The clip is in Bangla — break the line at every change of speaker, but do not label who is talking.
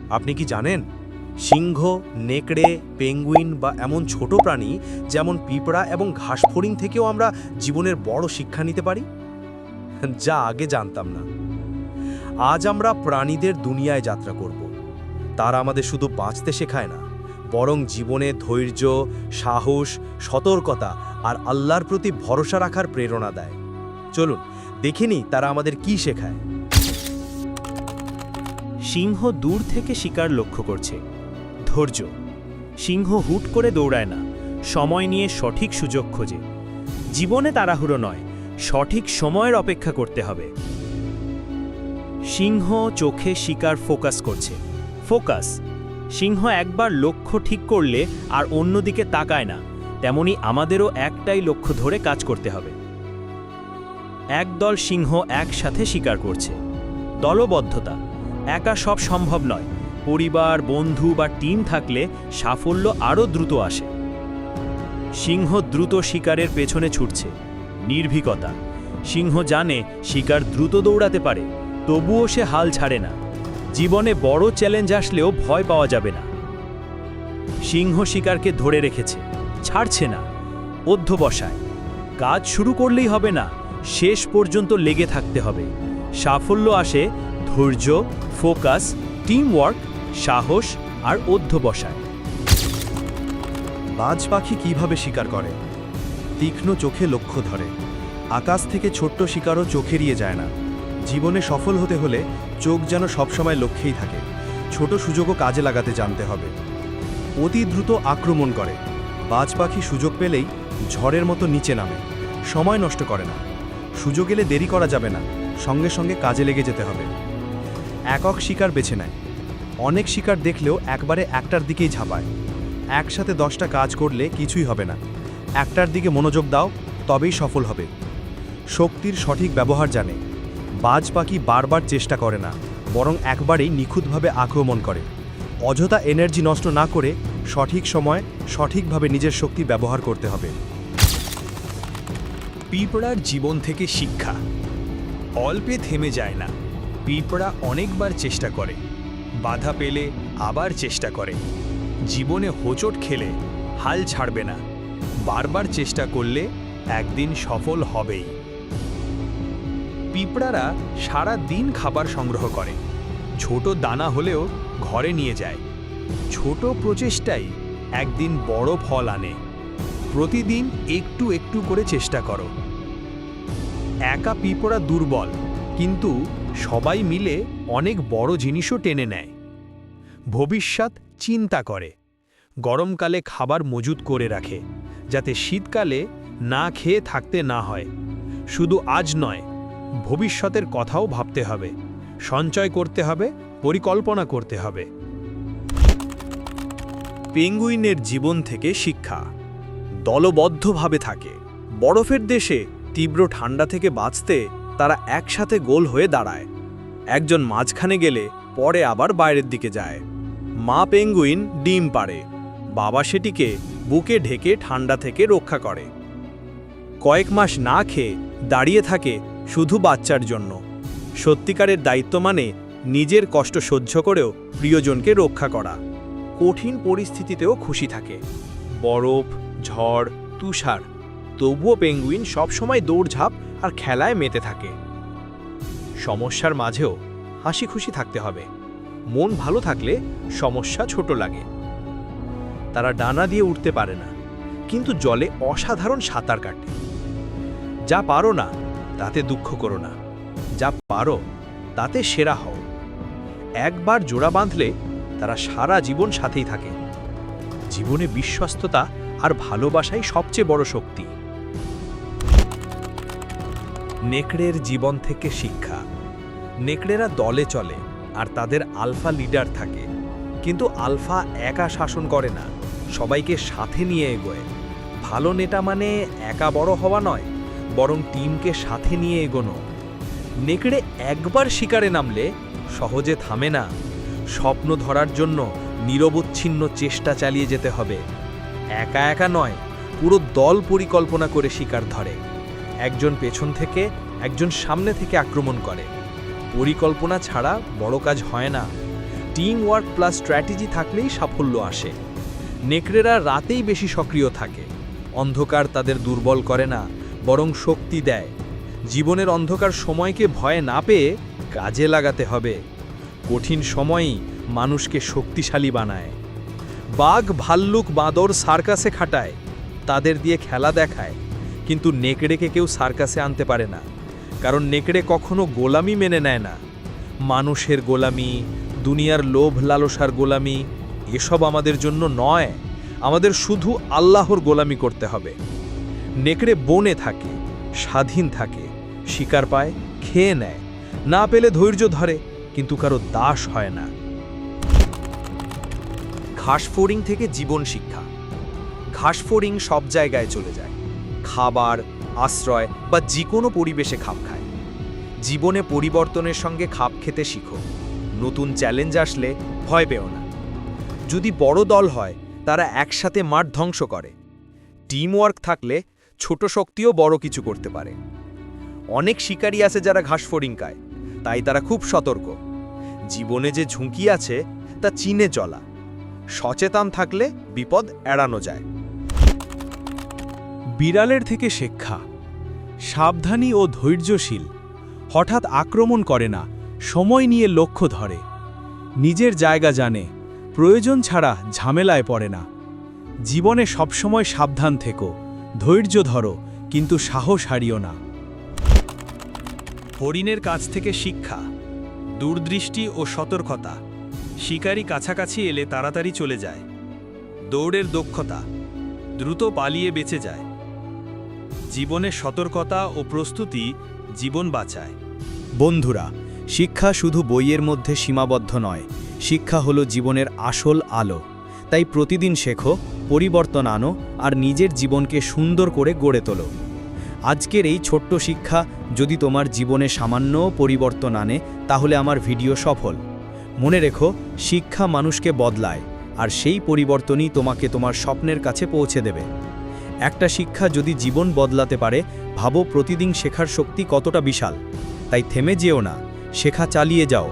আপনি কি জানেন সিংহ, নেকড়ে, পেঙ্গুইন বা এমন ছোট প্রাণী যেমন পিঁপড়া এবং ঘাসফড়িং থেকেও আমরা জীবনের বড় শিক্ষা নিতে পারি, যা আগে জানতাম না। আজ আমরা প্রাণীদের দুনিয়ায় যাত্রা করব। তারা আমাদের শুধু বাঁচতে শেখায় না, বরং জীবনে ধৈর্য, সাহস, সতর্কতা আর আল্লাহর প্রতি ভরসা রাখার প্রেরণা দেয়। চলুন দেখে নিই তারা আমাদের কি শেখায়।
সিংহ দূর থেকে শিকার লক্ষ্য করছে। ধৈর্য। সিংহ হুট করে দৌড়ায় না, সময় নিয়ে সঠিক সুযোগ খোঁজে। জীবনে তাড়াহুড়ো নয়, সঠিক সময়ের অপেক্ষা করতে হবে। সিংহ চোখে শিকার ফোকাস করছে। ফোকাস। সিংহ একবার লক্ষ্য ঠিক করলে আর অন্যদিকে তাকায় না, তেমনি আমাদেরও একটাই লক্ষ্য ধরে কাজ করতে হবে। একদল সিংহ একসাথে শিকার করছে। দলবদ্ধতা। একা সব সম্ভব নয়, পরিবার, বন্ধু বা টিম থাকলে সাফল্য আরও দ্রুত আসে। সিংহ দ্রুত শিকারের পেছনে ছুটছে। নির্ভীকতা। সিংহ জানে শিকার দ্রুত দৌড়াতে পারে, তবুও সে হাল ছাড়ে না। জীবনে বড় চ্যালেঞ্জ আসলেও ভয় পাওয়া যাবে না। সিংহ শিকারকে ধরে রেখেছে, ছাড়ছে না। অধ্যবসায়। কাজ শুরু করলেই হবে না, শেষ পর্যন্ত লেগে থাকতে হবে। সাফল্য আসে ধৈর্য, ফোকাস, টিমওয়ার্ক, সাহস আর অধ্যবসায়।
বাজ পাখি কিভাবে শিকার করে? তীক্ষ্ণ চোখে লক্ষ্য ধরে। আকাশ থেকে ছোট্ট শিকারও চোখ এড়িয়ে যায় না। জীবনে সফল হতে হলে চোখ যেন সবসময় লক্ষ্যেই থাকে। ছোট সুযোগও কাজে লাগাতে জানতে হবে। অতি দ্রুত আক্রমণ করে। বাজ পাখি সুযোগ পেলেই ঝড়ের মতো নিচে নামে, সময় নষ্ট করে না। সুযোগ এলে দেরি করা যাবে না, সঙ্গে সঙ্গে কাজে লেগে যেতে হবে। একক শিকার বেছে নেয়। অনেক শিকার দেখলেও একবারে একটার দিকেই ঝাঁপায়। একসাথে 10টা কাজ করলে কিছুই হবে না। একটার দিকে মনোযোগ দাও, তবেই সফল হবে। শক্তির সঠিক ব্যবহার জানে। বাজ পাখি বারবার চেষ্টা করে না, বরং একবারেই নিখুঁতভাবে আক্রমণ করে। অযথা এনার্জি নষ্ট না করে সঠিক সময় সঠিকভাবে নিজের শক্তি ব্যবহার করতে হবে।
পিঁপড়ার জীবন থেকে শিক্ষা। অল্পে থেমে যায় না। পিঁপড়া অনেকবার চেষ্টা করে, বাধা পেলে আবার চেষ্টা করে। জীবনে হোঁচট খেলে হাল ছাড়বে না, বারবার চেষ্টা করলে একদিন সফল হবেই। পিঁপড়ারা সারা দিন খাবার সংগ্রহ করে। ছোট দানা হলেও ঘরে নিয়ে যায়। ছোট প্রচেষ্টাই একদিন বড় ফল আনে। প্রতিদিন একটু একটু করে চেষ্টা করো। একা পিঁপড়া দুর্বল, কিন্তু সবাই মিলে অনেক বড় জিনিসও টেনে নেয়। ভবিষ্যৎ চিন্তা করে। গরমকালে খাবার মজুত করে রাখে, যাতে শীতকালে না খেয়ে থাকতে না হয়। শুধু আজ নয়, ভবিষ্যতের কথাও ভাবতে হবে। সঞ্চয় করতে হবে, পরিকল্পনা করতে হবে।
পেঙ্গুইনের জীবন থেকে শিক্ষা। দলবদ্ধভাবে থাকে। বরফের দেশে তীব্র ঠান্ডা থেকে বাঁচতে তারা একসাথে গোল হয়ে দাঁড়ায়। একজন মাঝখানে গেলে পরে আবার বাইরের দিকে যায়। মা পেঙ্গুইন ডিম পাড়ে, বাবা সেটিকে বুকে ঢেকে ঠান্ডা থেকে রক্ষা করে। কয়েক মাস না খেয়ে দাঁড়িয়ে থাকে শুধু বাচ্চার জন্য। সত্যিকারের দায়িত্ব মানে নিজের কষ্ট সহ্য করেও প্রিয়জনকে রক্ষা করা। কঠিন পরিস্থিতিতেও খুশি থাকে। বরফ, ঝড়, তুষার, তবুও পেঙ্গুইন সবসময় দৌড়ঝাঁপ আর খেলায় মেতে থাকে। সমস্যার মাঝেও হাসি খুশি থাকতে হবে। মন ভালো থাকলে সমস্যা ছোট লাগে। তারা ডানা দিয়ে উঠতে পারে না, কিন্তু জলে অসাধারণ সাঁতার কাটে। যা পারো না তাতে দুঃখ করো না, যা পারো তাতে সেরা হও। একবার জোড়া বাঁধলে তারা সারা জীবন সাথেই থাকে। জীবনে বিশ্বস্ততা আর ভালোবাসাই সবচেয়ে বড় শক্তি। নেকড়ের জীবন থেকে শিক্ষা। নেকড়েরা দলে চলে আর তাদের আলফা লিডার থাকে। কিন্তু আলফা একা শাসন করে না, সবাইকে সাথে নিয়ে এগোয়। ভালো নেতা মানে একা বড় হওয়া নয়, বরং টিমকে সাথে নিয়ে এগোনো। নেকড়ে একবার শিকারে নামলে সহজে থামে না। স্বপ্ন ধরার জন্য নিরবচ্ছিন্ন চেষ্টা চালিয়ে যেতে হবে। একা একা নয়, পুরো দল পরিকল্পনা করে শিকার ধরে। একজন পেছন থেকে, একজন সামনে থেকে আক্রমণ করে। পরিকল্পনা ছাড়া বড় কাজ হয় না। টিম ওয়ার্ক প্লাস স্ট্র্যাটেজি থাকলেই সাফল্য আসে। নেকড়েরা রাতেই বেশি সক্রিয় থাকে। অন্ধকার তাদের দুর্বল করে না, বরং শক্তি দেয়। জীবনের অন্ধকার সময়কে ভয় না পেয়ে কাজে লাগাতে হবে। কঠিন সময়ই মানুষকে শক্তিশালী বানায়। বাঘ, ভাল্লুক, বাঁদর সার্কাসে খাটায়, তাদের দিয়ে খেলা দেখায়, কিন্তু নেকড়েকে কেউ সার্কাসে আনতে পারে না, কারণ নেকড়ে কখনো গোলামি মেনে নেয় না। মানুষের গোলামি, দুনিয়ার লোভ লালসার গোলামি, এসব আমাদের জন্য নয়। আমাদের শুধু আল্লাহর গোলামি করতে হবে। নেকড়ে বনে থাকে, স্বাধীন থাকে, শিকার পায়, খেয়ে নেয়, না পেলে ধৈর্য ধরে, কিন্তু কারো দাস হয় না। ঘাসফড়িং থেকে জীবন শিক্ষা। ঘাসফড়িং সব জায়গায় চলে যায়, খাবার, আশ্রয় বা যে কোনো পরিবেশে খাপ খায়। জীবনে পরিবর্তনের সঙ্গে খাপ খেতে শিখো। নতুন চ্যালেঞ্জ আসলে ভয় পেও না। যদি বড় দল হয়, তারা একসাথে মাঠ ধ্বংস করে। টিম ওয়ার্ক থাকলে ছোট শক্তিও বড় কিছু করতে পারে। অনেক শিকারী আছে যারা ঘাসফড়িং খায়, তাই তারা খুব সতর্ক। জীবনে যে ঝুঁকি আছে তা চিনে চলা। সচেতন থাকলে বিপদ এড়ানো যায়।
বিড়ালের থেকে শিক্ষা। সাবধানী ও ধৈর্যশীল। হঠাৎ আক্রমণ করে না, সময় নিয়ে লক্ষ্য ধরে। নিজের জায়গা জানে, প্রয়োজন ছাড়া ঝামেলায় পড়ে না। জীবনে সবসময় সাবধান থেকো, ধৈর্য ধরো, কিন্তু সাহস হারিও না।
হরিণের কাছ থেকে শিক্ষা। দূরদৃষ্টি ও সতর্কতা। শিকারী কাছাকাছি এলে তাড়াতাড়ি চলে যায়। দৌড়ের দক্ষতা। দ্রুত পালিয়ে বেঁচে যায়। জীবনে সতর্কতা ও প্রস্তুতি জীবন বাঁচায়।
বন্ধুরা, শিক্ষা শুধু বইয়ের মধ্যে সীমাবদ্ধ নয়, শিক্ষা হলো জীবনের আসল আলো। তাই প্রতিদিন শেখো, পরিবর্তন আনো আর নিজের জীবনকে সুন্দর করে গড়ে তোলো। আজকের এই ছোট্ট শিক্ষা যদি তোমার জীবনে সামান্য পরিবর্তন আনে, তাহলে আমার ভিডিও সফল। মনে রেখো, শিক্ষা মানুষকে বদলায়, আর সেই পরিবর্তনই তোমাকে তোমার স্বপ্নের কাছে পৌঁছে দেবে। একটা শিক্ষা যদি জীবন বদলাতে পারে, ভাবো প্রতিদিন শেখার শক্তি কতটা বিশাল। তাই থেমে যেও না, শেখা চালিয়ে যাও।